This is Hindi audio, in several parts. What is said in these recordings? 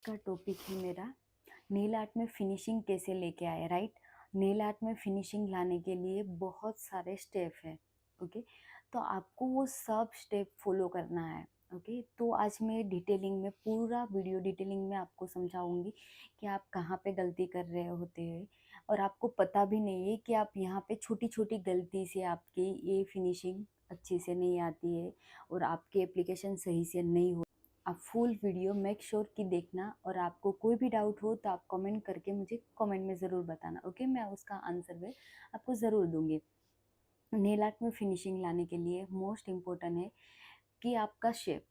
का टॉपिक है मेरा नेल आर्ट में फिनिशिंग कैसे लेके आए, राइट। नेल आर्ट में फिनिशिंग लाने के लिए बहुत सारे स्टेप है। ओके, तो आपको वो सब स्टेप फॉलो करना है। ओके, तो आज मैं डिटेलिंग में पूरा वीडियो डिटेलिंग में आपको समझाऊंगी कि आप कहाँ पे गलती कर रहे होते हैं और आपको पता भी नहीं है कि आप यहाँ पे छोटी छोटी गलती से आपकी ये फिनिशिंग अच्छे से नहीं आती है और आपकी एप्लीकेशन सही से नहीं हो। आप फुल वीडियो मेक श्योर कि देखना और आपको कोई भी डाउट हो तो आप कमेंट करके मुझे कमेंट में ज़रूर बताना। ओके, मैं उसका आंसर भी आपको ज़रूर दूंगी। नेल आर्ट में फिनिशिंग लाने के लिए मोस्ट इम्पोर्टेंट है कि आपका शेप।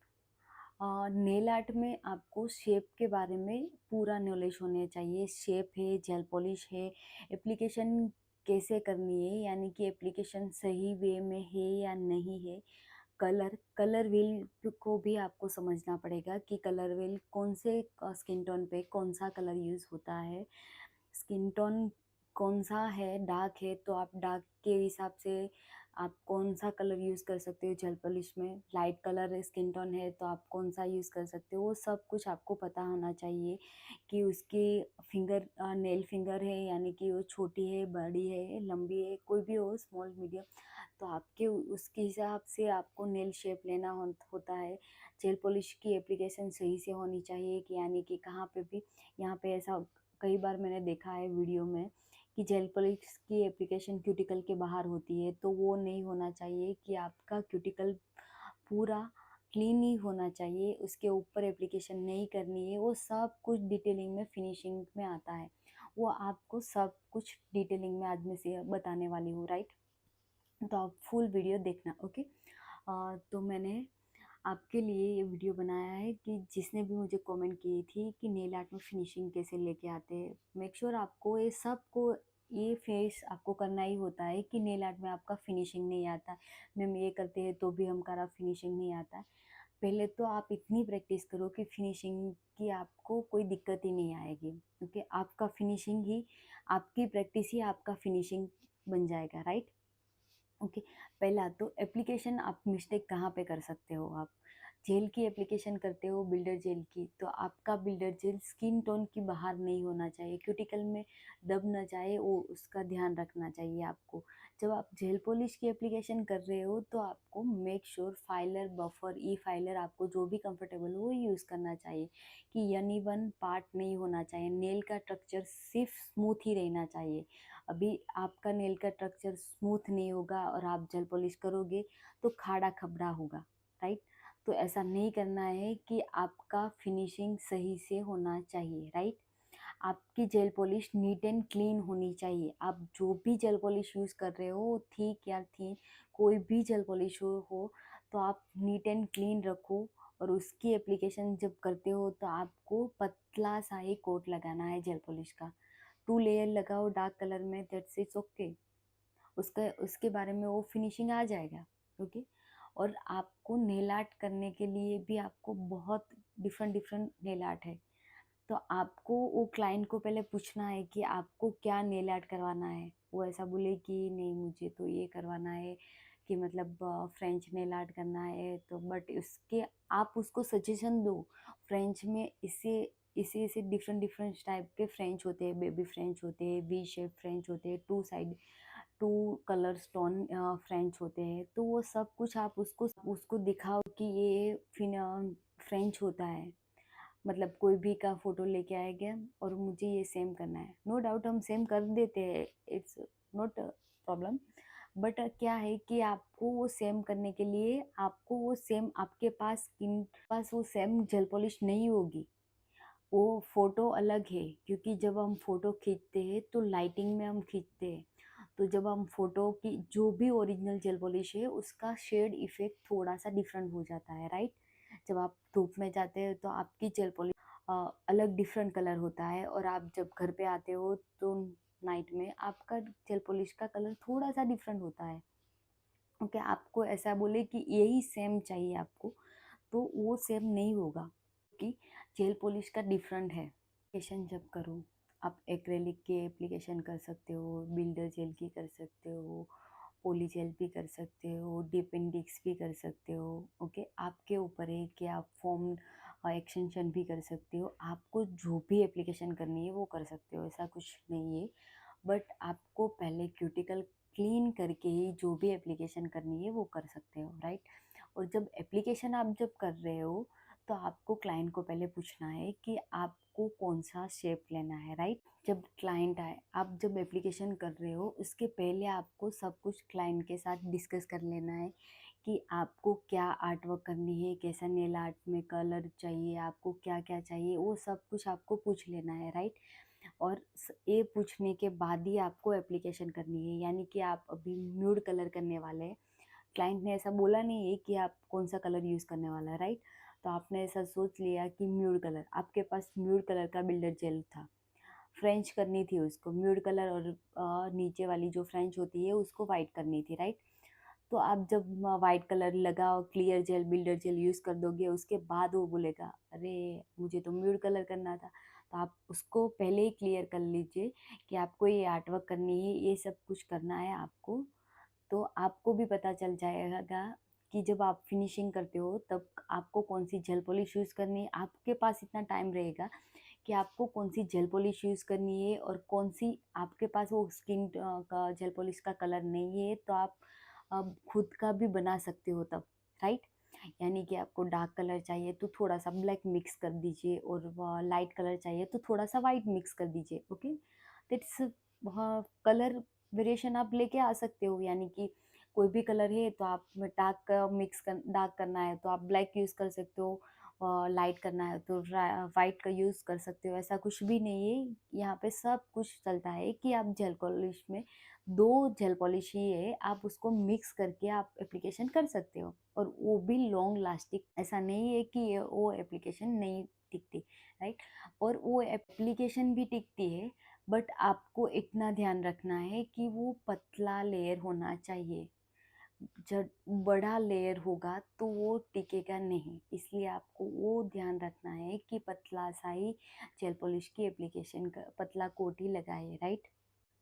नेल आर्ट में आपको शेप के बारे में पूरा नॉलेज होने चाहिए। शेप है, जेल पॉलिश है, एप्लीकेशन कैसे करनी है, यानी कि एप्लीकेशन सही वे में है या नहीं है। कलर व्हील को भी आपको समझना पड़ेगा कि कलर व्हील कौन से स्किन टोन पे कौन सा कलर यूज़ होता है। स्किन टोन कौन सा है, डार्क है तो आप डार्क के हिसाब से आप कौन सा कलर यूज़ कर सकते हो जेल पॉलिश में। लाइट कलर स्किन टोन है तो आप कौन सा यूज़ कर सकते हो, वो सब कुछ आपको पता होना चाहिए। कि उसकी फिंगर नेल फिंगर है, यानी कि वो छोटी है, बड़ी है, लंबी है, कोई भी हो, स्मॉल मीडियम, तो आपके उसके हिसाब से आपको नेल शेप लेना होता है। जेल पॉलिश की एप्लीकेशन सही से होनी चाहिए कि यानी कि कहाँ पे भी, यहाँ पे ऐसा कई बार मैंने देखा है वीडियो में कि जेल पॉलिश की एप्लीकेशन क्यूटिकल के बाहर होती है, तो वो नहीं होना चाहिए। कि आपका क्यूटिकल पूरा क्लीन ही होना चाहिए, उसके ऊपर एप्लीकेशन नहीं करनी है। वो सब कुछ डिटेलिंग में फिनिशिंग में आता है, वो आपको सब कुछ डिटेलिंग में आज मैं से बताने वाली हूँ, राइट। तो आप फुल वीडियो देखना। ओके, तो मैंने आपके लिए ये वीडियो बनाया है कि जिसने भी मुझे कमेंट की थी कि नेल आर्ट में फिनिशिंग कैसे लेके आते हैं। मेक श्योर आपको ये सब को ये फेस आपको करना ही होता है कि नेल आर्ट में आपका फिनिशिंग नहीं आता। मैम ये करते हैं तो भी हमारा फिनिशिंग नहीं आता है। पहले तो आप इतनी प्रैक्टिस करो कि फिनिशिंग की आपको कोई दिक्कत ही नहीं आएगी, क्योंकि आपका फिनिशिंग ही, आपकी प्रैक्टिस ही आपका फिनिशिंग बन जाएगा, राइट। ओके, पहला तो एप्लीकेशन आप मिस्टेक कहाँ पे कर सकते हो। आप जेल की एप्लीकेशन करते हो, बिल्डर जेल की, तो आपका बिल्डर जेल स्किन टोन की बाहर नहीं होना चाहिए, क्यूटिकल में दब न जाए, वो उसका ध्यान रखना चाहिए आपको। जब आप जेल पॉलिश की एप्लीकेशन कर रहे हो तो आपको मेक श्योर फाइलर, बफर, ई फाइलर, आपको जो भी कंफर्टेबल हो वो यूज़ करना चाहिए। कि अनइवन पार्ट नहीं होना चाहिए, नेल का स्ट्रक्चर सिर्फ स्मूथ ही रहना चाहिए। अभी आपका नेल का स्ट्रक्चर स्मूथ नहीं होगा और आप जेल पॉलिश करोगे तो खाड़ा खबड़ा होगा, राइट। तो ऐसा नहीं करना है, कि आपका फिनिशिंग सही से होना चाहिए, राइट। आपकी gel polish neat and clean होनी चाहिए। आप जो भी जेल पॉलिश यूज़ कर रहे हो, थिक या थिन, कोई भी जेल पॉलिश हो तो आप नीट एंड क्लीन रखो। और उसकी एप्लीकेशन जब करते हो तो आपको पतला सा ही कोट लगाना है जेल पॉलिश का। 2 लेयर लगाओ डार्क कलर में, दैट्स इट्स ओके। उसका उसके बारे में वो फिनिशिंग आ जाएगा। ओके, और आपको नेल आर्ट करने के लिए भी आपको बहुत डिफरेंट डिफरेंट नेल आर्ट है। तो आपको वो क्लाइंट को पहले पूछना है कि आपको क्या नेल आर्ट करवाना है। वो ऐसा बोले कि नहीं मुझे तो ये करवाना है, कि मतलब फ्रेंच नेल आर्ट करना है, तो बट उसके आप उसको सजेशन दो। फ्रेंच में इसे इसे इसे डिफरेंट डिफरेंट टाइप के फ्रेंच होते हैं, बेबी फ्रेंच होते हैं, वी शेप फ्रेंच होते हैं, टू कलर स्टोन फ्रेंच होते हैं। तो वो सब कुछ आप उसको उसको दिखाओ कि ये फ्रेंच होता है। मतलब कोई भी का फोटो लेके आएगा और मुझे ये सेम करना है, नो डाउट हम सेम कर देते हैं, इट्स नॉट प्रॉब्लम। बट क्या है कि आपको वो सेम करने के लिए आपको वो सेम, आपके पास स्किन पास वो सेम जेल पॉलिश नहीं होगी। वो फोटो अलग है, क्योंकि जब हम फोटो खींचते हैं तो लाइटिंग में हम खींचते हैं। तो जब हम फोटो की जो भी ओरिजिनल जेल पॉलिश है उसका शेड इफेक्ट थोड़ा सा डिफरेंट हो जाता है, राइट। जब आप धूप में जाते हो तो आपकी जेल पॉलिश अलग डिफरेंट कलर होता है, और आप जब घर पे आते हो तो नाइट में आपका जेल पॉलिश का कलर थोड़ा सा डिफरेंट होता है। ओके, आपको ऐसा बोले कि यही सेम चाहिए आपको, तो वो सेम नहीं होगा, कि जेल पॉलिश का डिफरेंट है। एप्लीकेशन जब करो, आप एक्रेलिक की एप्लीकेशन कर सकते हो, बिल्डर जेल की कर सकते हो, पोली जेल भी कर सकते हो, डिपेंडिक्स भी कर सकते हो। ओके, आपके ऊपर है कि आप फोम एक्सटेंशन भी कर सकते हो, आपको जो भी एप्लीकेशन करनी है वो कर सकते हो, ऐसा कुछ नहीं है। बट आपको पहले क्यूटिकल क्लीन करके ही जो भी एप्लीकेशन करनी है वो कर सकते हो, राइट। और जब एप्लीकेशन आप जब कर रहे हो तो आपको क्लाइंट को पहले पूछना है कि आपको कौन सा शेप लेना है, राइट। जब क्लाइंट आए, आप जब एप्लीकेशन कर रहे हो उसके पहले आपको सब कुछ क्लाइंट के साथ डिस्कस कर लेना है कि आपको क्या आर्ट वर्क करनी है, कैसा नेल आर्ट में कलर चाहिए, आपको क्या क्या चाहिए, वो सब कुछ आपको पूछ लेना है, राइट। और ये पूछने के बाद ही आपको एप्लीकेशन करनी है, यानी कि आप अभी म्यूड कलर करने वाले हैं, क्लाइंट ने ऐसा बोला नहीं है कि आप कौन सा कलर यूज़ करने वाला है, राइट। तो आपने ऐसा सोच लिया कि म्यूड कलर, आपके पास म्यूड कलर का बिल्डर जेल था, फ्रेंच करनी थी उसको म्यूड कलर, और नीचे वाली जो फ्रेंच होती है उसको वाइट करनी थी, राइट। तो आप जब वाइट कलर लगाओ, clear gel builder gel use कर दोगे, उसके बाद वो बोलेगा अरे मुझे तो म्यूट कलर करना था। तो आप उसको पहले ही क्लियर कर लीजिए कि आपको ये आर्ट वर्क करनी है, ये सब कुछ करना है आपको। तो आपको भी पता चल जाएगा कि जब आप फिनिशिंग करते हो तब आपको कौन सी जेल पॉलिश यूज़ करनी है, आपके पास इतना टाइम रहेगा कि आपको कौन सी जेल पॉलिश यूज़ करनी है, और कौन सी आपके पास वो स्किन का जेल पॉलिश का कलर नहीं है तो आप अब खुद का भी बना सकते हो तब, राइट। यानी कि आपको डार्क कलर चाहिए तो थोड़ा सा ब्लैक मिक्स कर दीजिए, और लाइट कलर चाहिए तो थोड़ा सा वाइट मिक्स कर दीजिए, ओके। दैट्स कलर वेरिएशन आप लेके आ सकते हो, यानी कि कोई भी कलर है तो आप डार्क मिक्स कर, डार्क करना है तो आप ब्लैक यूज़ कर सकते हो, लाइट करना है तो वाइट का यूज़ कर सकते हो, ऐसा कुछ भी नहीं है। यहाँ पे सब कुछ चलता है कि आप जेल पॉलिश में दो जेल पॉलिश ही है, आप उसको मिक्स करके आप एप्लीकेशन कर सकते हो, और वो भी लॉन्ग लास्टिंग, ऐसा नहीं है कि वो एप्लीकेशन नहीं टिकती, राइट। और वो एप्लीकेशन भी टिकती है, बट आपको इतना ध्यान रखना है कि वो पतला लेयर होना चाहिए, जब बड़ा लेयर होगा तो वो टिकेगा नहीं, इसलिए आपको वो ध्यान रखना है कि पतला सा ही जेल पॉलिश की एप्लीकेशन का पतला कोट ही लगाए, राइट।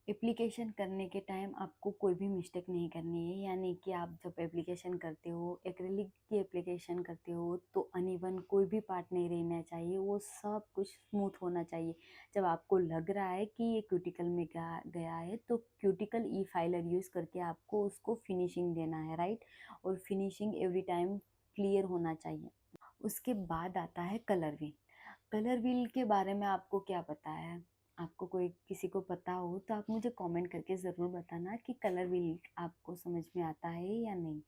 एप्लीकेशन करने के टाइम आपको कोई भी मिस्टेक नहीं करनी है, यानी कि आप जब एप्लीकेशन करते हो, एक्रेलिक की एप्लीकेशन करते हो तो अनइवन कोई भी पार्ट नहीं रहना चाहिए, वो सब कुछ स्मूथ होना चाहिए। जब आपको लग रहा है कि ये क्यूटिकल में गया है तो क्यूटिकल ई फाइलर यूज़ करके आपको उसको फिनिशिंग देना है, राइट। और फिनिशिंग एवरी टाइम क्लियर होना चाहिए। उसके बाद आता है कलर व्हील। कलर व्हील के बारे में आपको क्या पता है? आपको कोई किसी को पता हो तो आप मुझे कमेंट करके ज़रूर बताना कि कलर व्हील आपको समझ में आता है या नहीं।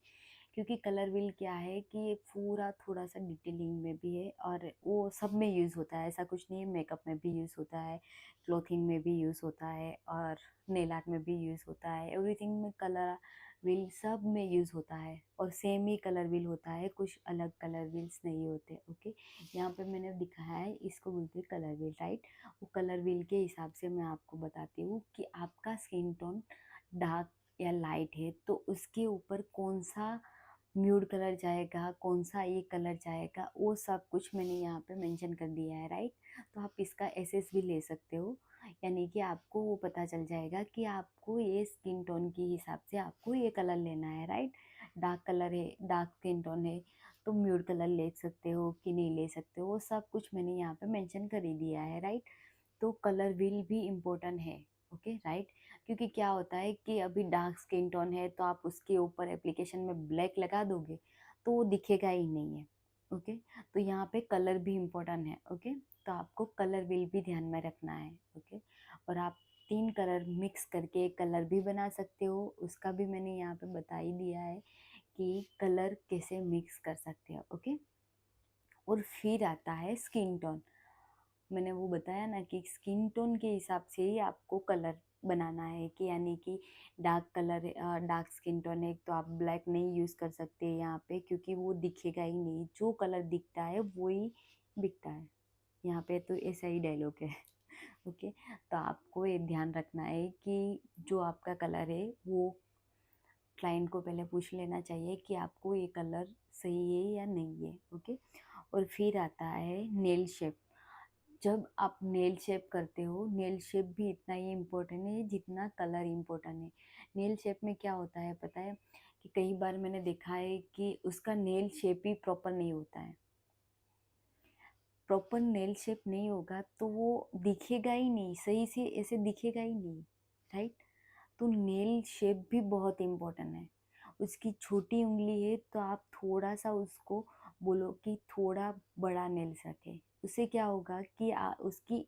क्योंकि कलर व्हील क्या है कि ये पूरा थोड़ा सा डिटेलिंग में भी है, और वो सब में यूज़ होता है, ऐसा कुछ नहीं है। मेकअप में भी यूज़ होता है, क्लोथिंग में भी यूज़ होता है, और नेल आर्ट में भी यूज़ होता है, एवरीथिंग में कलर व्हील सब में यूज़ होता है, और सेम ही कलर व्हील होता है, कुछ अलग कलर व्हील्स नहीं होते, ओके। यहाँ पे मैंने दिखाया है, इसको बोलते हैं कलर व्हील, राइट। वो कलर व्हील के हिसाब से मैं आपको बताती हूँ कि आपका स्किन टोन डार्क या लाइट है तो उसके ऊपर कौन सा म्यूट कलर जाएगा, कौन सा ये कलर जाएगा, वो सब कुछ मैंने यहाँ पे मेंशन कर दिया है, राइट। तो आप इसका एसेस भी ले सकते हो, यानी कि आपको वो पता चल जाएगा कि आपको ये स्किन टोन के हिसाब से आपको ये कलर लेना है, राइट। डार्क कलर है, डार्क स्किन टोन है तो म्यूट कलर ले सकते हो कि नहीं ले सकते हो, वो सब कुछ मैंने यहाँ पे मेंशन कर ही दिया है, राइट। तो कलर व्हील भी इम्पोर्टेंट है, ओके, राइट। क्योंकि क्या होता है कि अभी डार्क स्किन टोन है तो आप उसके ऊपर एप्लीकेशन में ब्लैक लगा दोगे तो वो दिखेगा ही नहीं है, ओके। तो यहाँ पे कलर भी इम्पोर्टेंट है, ओके। तो आपको कलर व्हील भी ध्यान में रखना है, ओके। और आप 3 कलर मिक्स करके एक कलर भी बना सकते हो, उसका भी मैंने यहाँ पे बता ही दिया है कि कलर कैसे मिक्स कर सकते हो, ओके। और फिर आता है स्किन टोन। मैंने वो बताया ना कि स्किन टोन के हिसाब से ही आपको कलर बनाना है, कि यानी कि dark colour, dark skin tone है तो आप ब्लैक नहीं यूज़ कर सकते यहाँ पे, क्योंकि वो दिखेगा ही नहीं, जो कलर दिखता है वो ही बिकता है यहाँ पे, तो ऐसा ही डायलॉग है। ओके। तो आपको ये ध्यान रखना है कि जो आपका कलर है वो क्लाइंट को पहले पूछ लेना चाहिए कि आपको ये कलर सही है या नहीं है, ओके। और फिर आता है नेल शेप। जब आप नेल शेप करते हो, नेल शेप भी इतना ही इम्पोर्टेंट है जितना कलर इम्पोर्टेंट है। नेल शेप में क्या होता है पता है, कि कई बार मैंने देखा है कि उसका नेल शेप ही प्रॉपर नहीं होता है, प्रॉपर नेल शेप नहीं होगा तो वो दिखेगा ही नहीं, सही से ऐसे दिखेगा ही नहीं, राइट? तो नेल शेप भी बहुत इम्पोर्टेंट है। उसकी छोटी उंगली है तो आप थोड़ा सा उसको बोलो कि थोड़ा बड़ा नेल्स रखे। उससे क्या होगा कि उसकी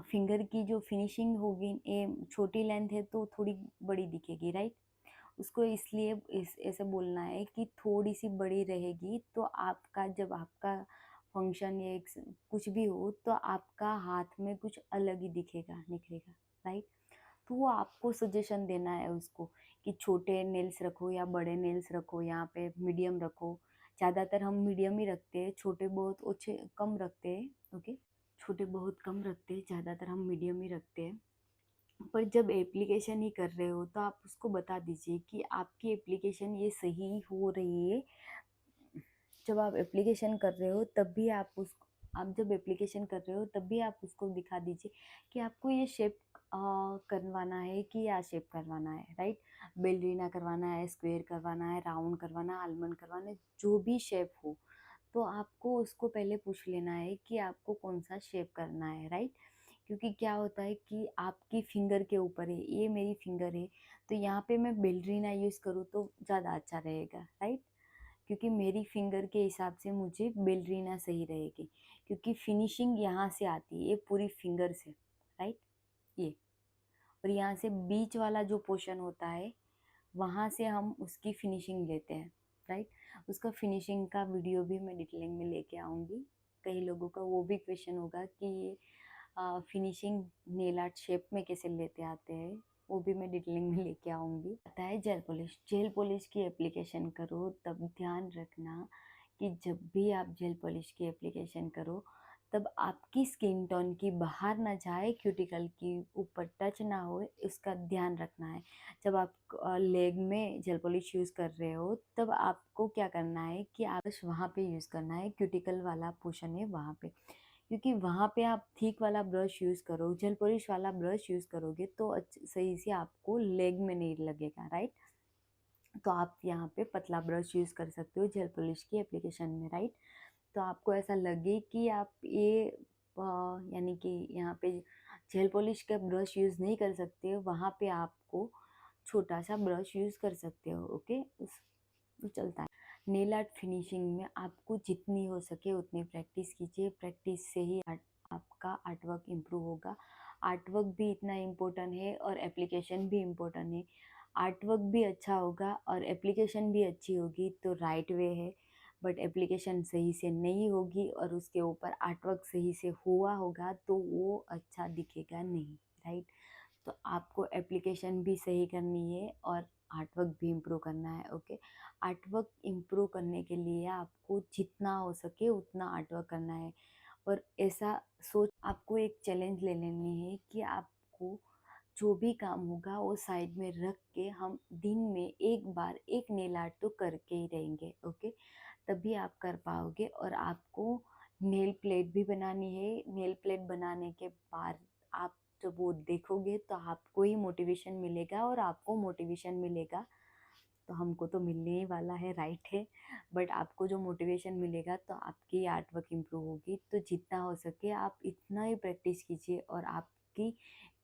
फिंगर की जो फिनिशिंग होगी, छोटी लेंथ है तो थोड़ी बड़ी दिखेगी, राइट? उसको इसलिए ऐसे बोलना है कि थोड़ी सी बड़ी रहेगी तो आपका जब आपका फंक्शन या कुछ भी हो तो आपका हाथ में कुछ अलग ही दिखेगा, निखरेगा, राइट? तो वो आपको सजेशन देना है उसको कि छोटे नेल्स रखो या बड़े नेल्स रखो, यहाँ पे मीडियम रखो। ज़्यादातर हम मीडियम ही रखते हैं, छोटे बहुत अच्छे कम रखते हैं। ओके, छोटे बहुत कम रखते हैं, ज़्यादातर हम मीडियम ही रखते हैं। पर जब एप्लीकेशन ही कर रहे हो तो आप उसको बता दीजिए कि आपकी एप्लीकेशन ये सही हो रही है। जब आप एप्लीकेशन कर रहे हो तब भी आप जब एप्लीकेशन कर रहे हो तब भी आप उसको दिखा दीजिए कि आपको ये शेप करवाना है कि या शेप करवाना है, राइट? बेलरीना करवाना है, स्क्वायर करवाना है, राउंड करवाना है, आलमंड करवाना है, जो भी शेप हो तो आपको उसको पहले पूछ लेना है कि आपको कौन सा शेप करना है, राइट? क्योंकि क्या होता है कि आपकी फिंगर के ऊपर है, ये मेरी फिंगर है तो यहाँ पे मैं बेलरीना यूज़ करूँ तो ज़्यादा अच्छा रहेगा, राइट? क्योंकि मेरी फिंगर के हिसाब से मुझे बेलरीना सही रहेगी, क्योंकि फिनिशिंग यहाँ से आती है, ये पूरी फिंगर से, राइट? ये और यहाँ से बीच वाला जो पोर्शन होता है वहाँ से हम उसकी फिनिशिंग लेते हैं, राइट? उसका फिनिशिंग का वीडियो भी मैं डिटेलिंग में लेके आऊँगी। कई लोगों का वो भी क्वेश्चन होगा कि ये फिनिशिंग नेल आर्ट शेप में कैसे लेते आते हैं, वो भी मैं डिटेलिंग में लेके आऊँगी। आता है जेल पॉलिश की एप्लीकेशन करो तब ध्यान रखना कि जब भी आप जेल पॉलिश की एप्लीकेशन करो तब आपकी स्किन टोन की बाहर ना जाए, क्यूटिकल की ऊपर टच ना हो, इसका ध्यान रखना है। जब आप लेग में जेल पॉलिश यूज़ कर रहे हो तब आपको क्या करना है कि आप बस वहाँ पे यूज़ करना है, क्यूटिकल वाला पोर्शन है वहाँ पे, क्योंकि वहाँ पे आप थिक वाला ब्रश यूज़ करो, जेल पॉलिश वाला ब्रश यूज़ करोगे तो सही से आपको लेग में नहीं लगेगा, राइट? तो आप यहाँ पे पतला ब्रश यूज़ कर सकते हो जेल पॉलिश की एप्लीकेशन में, राइट? तो आपको ऐसा लगे कि आप ये यानी कि यहाँ पे जेल पॉलिश का ब्रश यूज़ नहीं कर सकते हो, वहाँ पे आपको छोटा सा ब्रश यूज़ कर सकते हो, ओके? वो चलता है। नेल आर्ट फिनिशिंग में आपको जितनी हो सके उतनी प्रैक्टिस कीजिए, प्रैक्टिस से ही आपका आर्ट वर्क इम्प्रूव होगा। आर्ट वर्क भी इतना इम्पोर्टेंट है और एप्लीकेशन भी इम्पोर्टेंट है। आर्ट वर्क भी अच्छा होगा और एप्लीकेशन भी अच्छी होगी तो राइट वे है, बट एप्लीकेशन सही से नहीं होगी और उसके ऊपर आर्ट वर्क सही से हुआ होगा तो वो अच्छा दिखेगा नहीं, राइट? तो आपको एप्लीकेशन भी सही करनी है और आर्ट वर्क भी इम्प्रूव करना है, ओके? आर्ट वर्क इम्प्रूव करने के लिए आपको जितना हो सके उतना आर्ट वर्क करना है और ऐसा सोच आपको एक चैलेंज ले लेनी है कि आपको जो भी काम होगा वो साइड में रख के हम दिन में एक बार एक नेल आर्ट तो करके ही रहेंगे, ओके? तभी आप कर पाओगे और आपको नेल प्लेट भी बनानी है। नेल प्लेट बनाने के बाद आप जब वो देखोगे तो आपको ही मोटिवेशन मिलेगा और आपको मोटिवेशन मिलेगा तो हमको तो मिलने ही वाला है, राइट है? बट आपको जो मोटिवेशन मिलेगा तो आपकी आर्ट वर्क इम्प्रूव होगी। तो जितना हो सके आप इतना ही प्रैक्टिस कीजिए और आपकी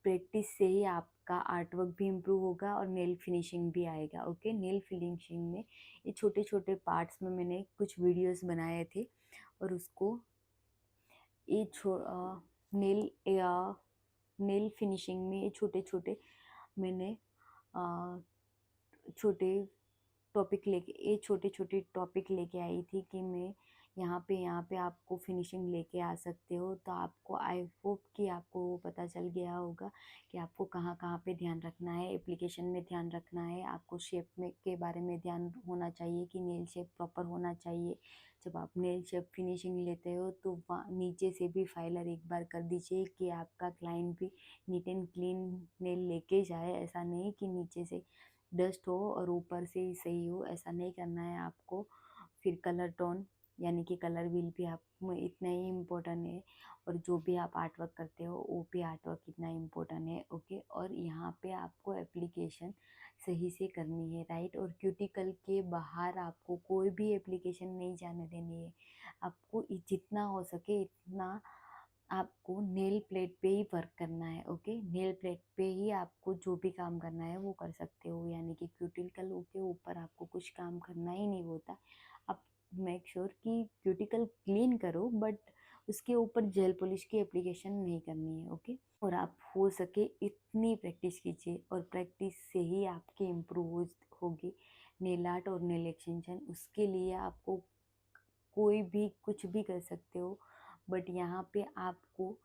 प्रैक्टिस से ही आपका आर्ट वर्क भी इम्प्रूव होगा और नेल फिनिशिंग भी आएगा, ओके? नेल फिनिशिंग में ये छोटे छोटे पार्ट्स में मैंने कुछ वीडियोस बनाए थे और उसको ये नेल नेल फिनिशिंग में ये छोटे छोटे मैंने अ, छोटे छोटे छोटे टॉपिक लेके आई थी कि मैं यहाँ पे आपको फिनिशिंग लेके आ सकते हो। तो आपको आई होप कि आपको वो पता चल गया होगा कि आपको कहाँ कहाँ पे ध्यान रखना है, एप्लीकेशन में ध्यान रखना है, आपको शेप में के बारे में ध्यान होना चाहिए कि नेल शेप प्रॉपर होना चाहिए। जब आप नेल शेप फिनिशिंग लेते हो तो वहाँ नीचे से भी फाइलर एक बार कर दीजिए कि आपका क्लाइंट भी नीट एंड क्लीन नेल लेके जाए। ऐसा नहीं कि नीचे से डस्ट हो और ऊपर से ही सही हो, ऐसा नहीं करना है आपको। फिर कलर टोन यानी कि कलर व्हील भी आप में इतना ही इम्पोर्टेंट है, और जो भी आप आर्ट वर्क करते हो वो भी आर्ट वर्क इतना इम्पोर्टेंट है। ओके, और यहाँ पे आपको एप्लीकेशन सही से करनी है, राइट। और क्यूटिकल के बाहर आपको कोई भी एप्लीकेशन नहीं जाने देनी है। आपको जितना हो सके इतना आपको नेल प्लेट पे ही वर्क करना है। ओके, नेल प्लेट पे ही आपको जो भी काम करना है वो कर सकते हो, यानी कि क्यूटिकल के ऊपर आपको कुछ काम करना ही नहीं होता। आप मेक श्योर कि क्यूटिकल क्लीन करो, बट उसके ऊपर जेल पॉलिश की एप्लीकेशन नहीं करनी है। ओके, और आप हो सके इतनी प्रैक्टिस कीजिए, और प्रैक्टिस से ही आपकी इम्प्रूव होगी नेल आर्ट और नेल एक्सटेंशन। उसके लिए आपको कोई भी कुछ भी कर सकते हो, बट यहाँ पे आपको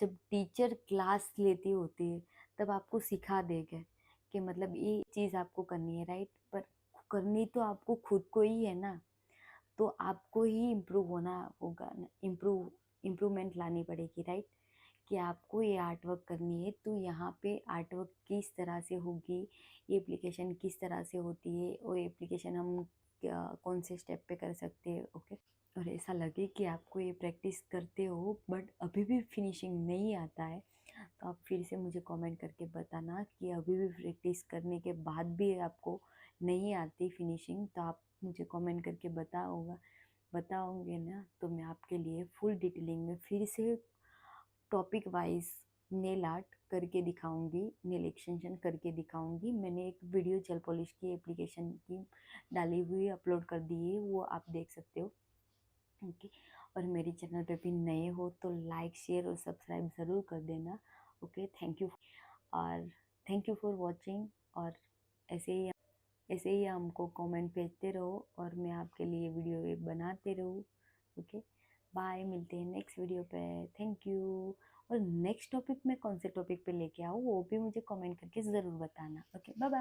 जब टीचर क्लास लेती होती है तब आपको सिखा देगा कि मतलब ये चीज़ आपको करनी है, राइट। पर करनी तो आपको खुद को ही है ना, तो आपको ही इम्प्रूव होना होगा ना, इम्प्रूवमेंट लानी पड़ेगी, राइट। कि आपको ये आर्ट वर्क करनी है तो यहाँ पे आर्ट वर्क किस तरह से होगी, ये एप्लीकेशन किस तरह से होती है, और एप्लीकेशन हम कौन से स्टेप पे कर सकते हैं। ओके, और ऐसा लगे कि आपको ये प्रैक्टिस करते हो बट अभी भी फिनिशिंग नहीं आता है, तो आप फिर से मुझे कमेंट करके बताना कि अभी भी प्रैक्टिस करने के बाद भी आपको नहीं आती फिनिशिंग, तो आप मुझे कमेंट करके बताओगे ना, तो मैं आपके लिए फुल डिटेलिंग में फिर से टॉपिक वाइज नेल आर्ट करके दिखाऊंगी, नेल एक्सटेंशन करके दिखाऊंगी। मैंने एक वीडियो जेल पॉलिश की एप्लीकेशन की डाली हुई अपलोड कर दी है, वो आप देख सकते हो। ओके, और मेरे चैनल पे भी नए हो तो लाइक शेयर और सब्सक्राइब ज़रूर कर देना। ओके, थैंक यू, और थैंक यू फॉर वॉचिंग। और ऐसे ही हमको कमेंट भेजते रहो, और मैं आपके लिए वीडियो बनाते रहूँ। ओके, बाय, मिलते हैं नेक्स्ट वीडियो पे। Thank you. और नेक्स्ट टॉपिक में कौन से टॉपिक पे लेके आऊँ वो भी मुझे कमेंट करके ज़रूर बताना। Okay, bye bye.